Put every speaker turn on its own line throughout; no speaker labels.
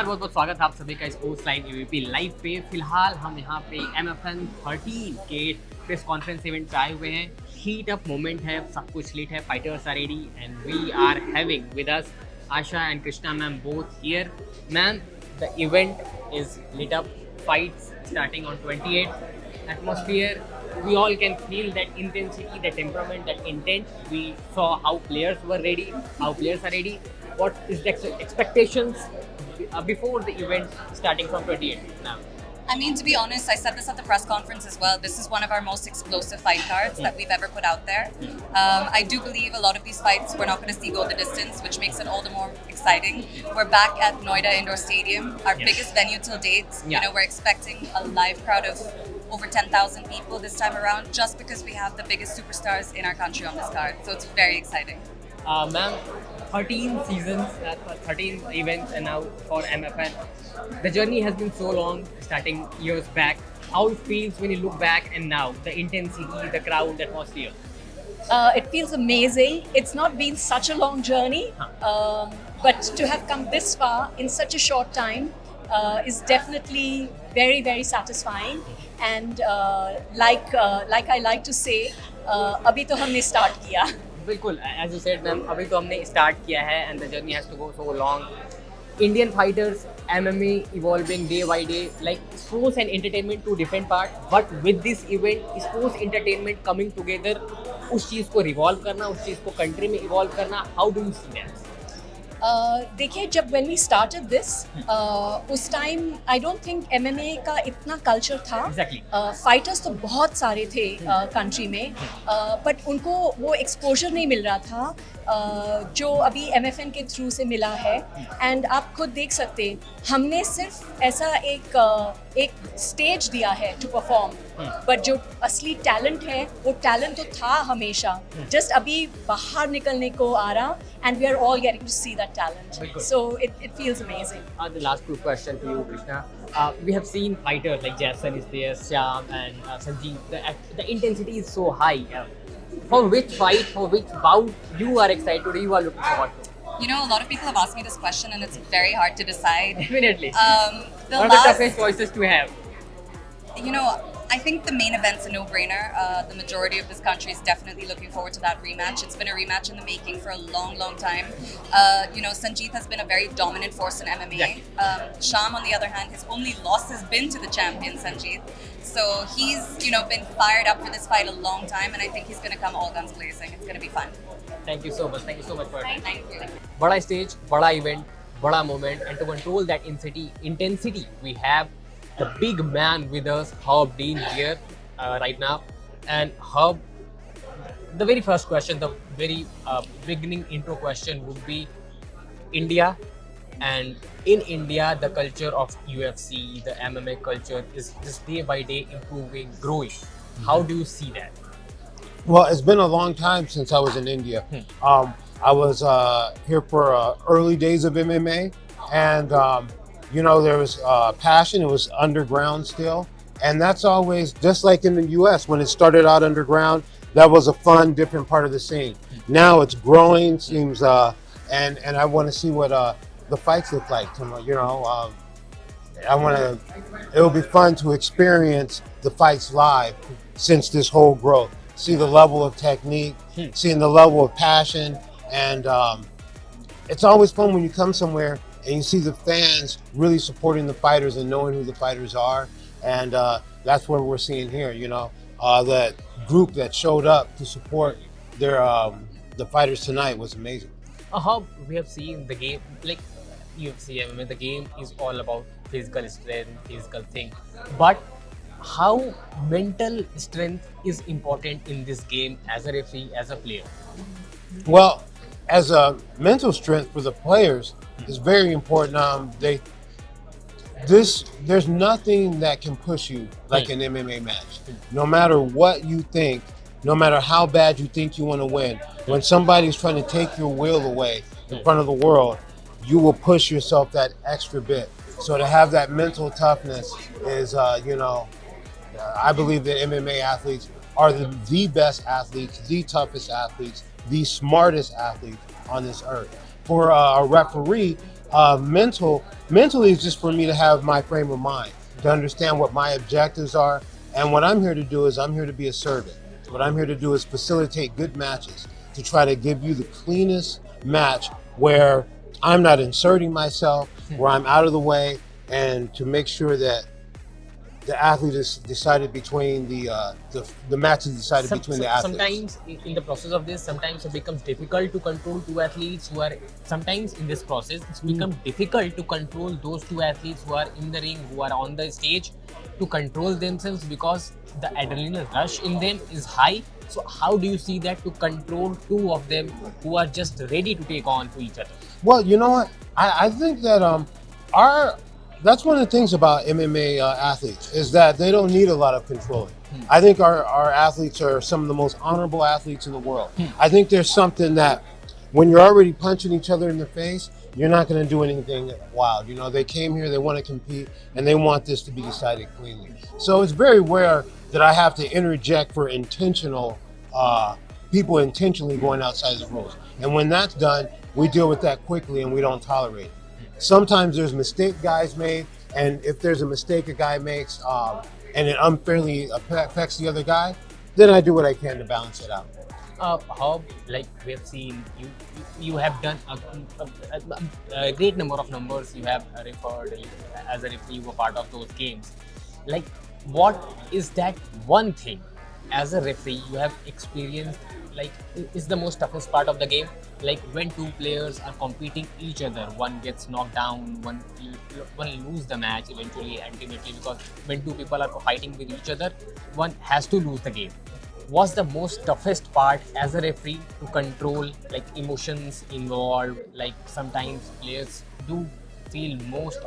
नमस्कार, बहुत बहुत स्वागत है आप सभी का स्पोर्ट्स लाइव यूवीपी लाइव पे। फिलहाल हम यहाँ पे MFN 13 के प्रेस कॉन्फ्रेंस इवेंट पे आए हुए हैं। हीट अप मोमेंट है, सब कुछ लीट है, fighters are ready and we are having with us Asha and Krishna ma'am both here. Ma'am, the event is lit up, fights starting on 28th. Atmosphere, we all can feel that intensity, the temperament, that intent. We saw how players were ready, how players are ready. What is the expectations before the event starting from 28th now?
I mean, to be honest, I said this at the press conference as well. This is one of our most explosive fight cards that we've ever put out there. I do believe a lot of these fights we're not going to see go the distance, which makes it all the more exciting. We're back at Noida Indoor Stadium, our biggest venue till date. You know, we're expecting a live crowd of over 10,000 people this time around, just because we have the biggest superstars in our country on this card. So it's very exciting.
Ma'am, 13 seasons, 13 events and now for MFN. The journey has been so long, starting years back. How it feels when you look back and now, the intensity, the crowd, the atmosphere?
It feels amazing. It's not been such a long journey, but to have come this far in such a short time is definitely very, very satisfying. And like I like to say, अभी तो हमने start किया.
बिल्कुल, as you said ma'am, अभी तो हमने start किया है and the journey has to go so long. Indian fighters, MMA evolving day by day, like sports and entertainment two different parts. But with this event, sports entertainment coming together, उस चीज़ को revolve करना, उस चीज़ को country में evolve करना, how do you see that?
देखिए, जब when we started this, उस time I don't think MMA का इतना culture था.
Exactly.
Fighters तो बहुत सारे थे country में, but उनको वो exposure नहीं मिल रहा था जो अभी MFN के थ्रू से मिला है. एंड आप खुद देख सकते, हमने सिर्फ ऐसा एक स्टेज दिया है टू परफॉर्म, बट जो असली टैलेंट है वो टैलेंट तो था हमेशा, जस्ट अभी बाहर निकलने को आ रहा, and we are all getting to see that talent. So it feels amazing.
The last quick question to you, Krishna. We have seen fighters like Jason is there, Shyam and Sanjeev. The intensity is so high. For which fight, for which bout you are excited, you are looking forward to?
You know, a lot of people have asked me this question, and it's very hard to decide.
Definitely.
The
One of the toughest choices to have.
You know, I think the main event's a no-brainer. The majority of this country is definitely looking forward to that rematch. It's been a rematch in the making for a long, long time. You know, Sanjeev has been a very dominant force in MMA. Sham, on the other hand, his only loss has been to the champion, Sanjeev. So he's, you know, been fired up for this fight a long time, and I think he's going to come all guns blazing. It's going to be fun.
Thank you so much. Thank you so much for it.
Thank you.
बड़ा stage, बड़ा event, बड़ा moment, and to control that intensity, we have the big man with us, Herb Dean here right now. And Herb, the very first question, the very beginning intro question would be India. And in India, the culture of UFC, the MMA culture is just day by day improving, growing. How do you see that?
Well, it's been a long time since I was in India. I was here for early days of MMA, and you know, there was passion. It was underground still, and that's always just like in the U.S. when it started out underground. That was a fun, different part of the scene. Now it's growing. Seems and I want to see what the fights look like. You know, I want to. It'll be fun to experience the fights live since this whole growth. See the level of technique, seeing the level of passion, and it's always fun when you come somewhere and you see the fans really supporting the fighters and knowing who the fighters are, and that's what we're seeing here. You know, that group that showed up to support their the fighters tonight was amazing.
How we have seen the game, like UFC MMA, the game is all about physical strength, physical thing, but how mental strength is important in this game as a referee, as a player?
Well, as a mental strength for the players is very important. There's nothing that can push you like an MMA match. No matter what you think, no matter how bad you think you want to win, when somebody's trying to take your will away in front of the world, you will push yourself that extra bit. So to have that mental toughness is, you know, I believe that MMA athletes are the best athletes, the toughest athletes, the smartest athletes on this earth. For a referee, Mentally is just for me to have my frame of mind, to understand what my objectives are. And what I'm here to do is I'm here to be a servant. What I'm here to do is facilitate good matches, to try to give you the cleanest match where I'm not inserting myself, where I'm out of the way, and to make sure that the athlete is decided between the match is decided between the athletes.
Sometimes in the process of this, sometimes it becomes difficult to control two athletes who are. Sometimes in this process, it's become difficult to control those two athletes who are in the ring, who are on the stage, to control themselves because the adrenaline rush in them is high. So how do you see that to control two of them who are just ready to take on to each other?
Well, you know what? I think that that's one of the things about MMA athletes is that they don't need a lot of controlling. I think our athletes are some of the most honorable athletes in the world. I think there's something that when you're already punching each other in the face, you're not going to do anything wild. You know, they came here, they want to compete, and they want this to be decided cleanly. So it's very rare that I have to interject for intentional people intentionally going outside the rules. And when that's done, we deal with that quickly and we don't tolerate it. Sometimes there's mistake guys made, and if there's a mistake a guy makes and it unfairly affects the other guy, then I do what I can to balance it out.
How, like we have seen, you have done a great number of numbers. You have referred as a referee, you were part of those games. Like, what is that one thing as a referee you have experienced, like, is the most toughest part of the game? Like when two players are competing each other, one gets knocked down, one lose the match eventually, ultimately, because when two people are fighting with each other, one has to lose the game. What's the most toughest part as a referee to control, like emotions involved? Like sometimes players do feel most,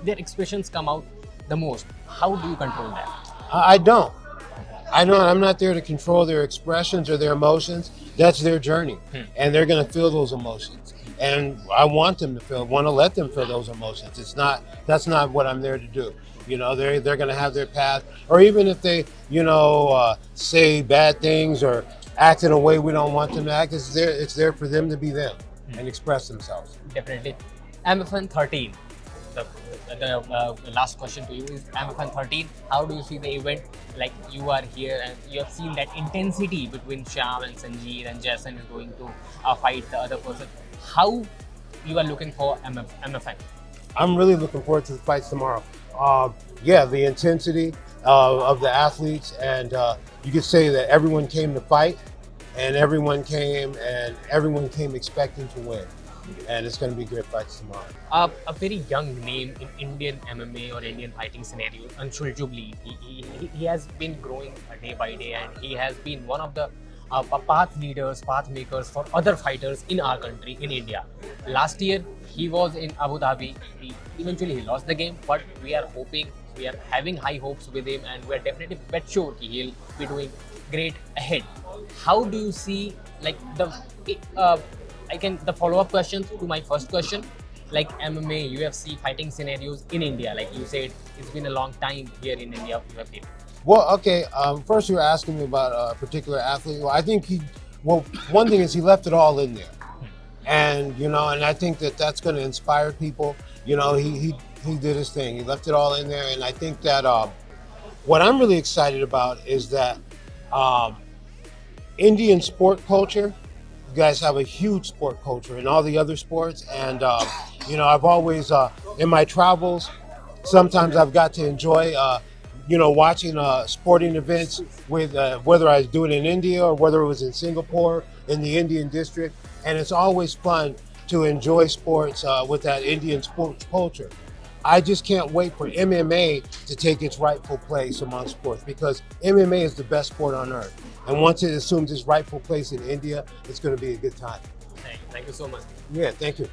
their expressions come out the most. How do you control that?
I don't. I'm not there to control their expressions or their emotions. That's their journey, and they're going to feel those emotions. And I want them to want to let them feel those emotions. That's not what I'm there to do. You know, they're going to have their path, or even if they, say bad things or act in a way we don't want them to act, it's there for them to be them and express themselves.
Definitely. MFN 13. The last question to you is MFN 13. How do you see the event? Like you are here and you have seen that intensity between Sham and Sanjeev, and Jason is going to fight the other person. How you are looking for MFN?
I'm really looking forward to the fights tomorrow. The intensity of the athletes, and you could say that everyone came to fight, and everyone came expecting to win. And it's going to be great fights tomorrow.
A very young name in Indian MMA or Indian fighting scenario, Anshul Jubli. He has been growing day by day, and he has been one of the path leaders, path makers for other fighters in our country, in India. Last year, he was in Abu Dhabi. Eventually, he lost the game, but we are having high hopes with him, and we are definitely bet sure he'll be doing great ahead. How do you see, like, the follow-up questions to my first question, like MMA, UFC fighting scenarios in India? Like you said, it's been a long time here in India. You have been.
Well, okay. First, you were asking me about a particular athlete. Well, I think one thing is he left it all in there, and and I think that's going to inspire people. He did his thing. He left it all in there, and I think that what I'm really excited about is that Indian sport culture. You guys have a huge sport culture in all the other sports, and I've always in my travels, sometimes I've got to enjoy watching sporting events with whether I was doing it in India or whether it was in Singapore in the Indian district, and it's always fun to enjoy sports with that Indian sports culture. I just can't wait for MMA to take its rightful place among sports, because MMA is the best sport on earth. And once it assumes its rightful place in India, it's going to be a good time.
Thank you so much.
Yeah, thank you.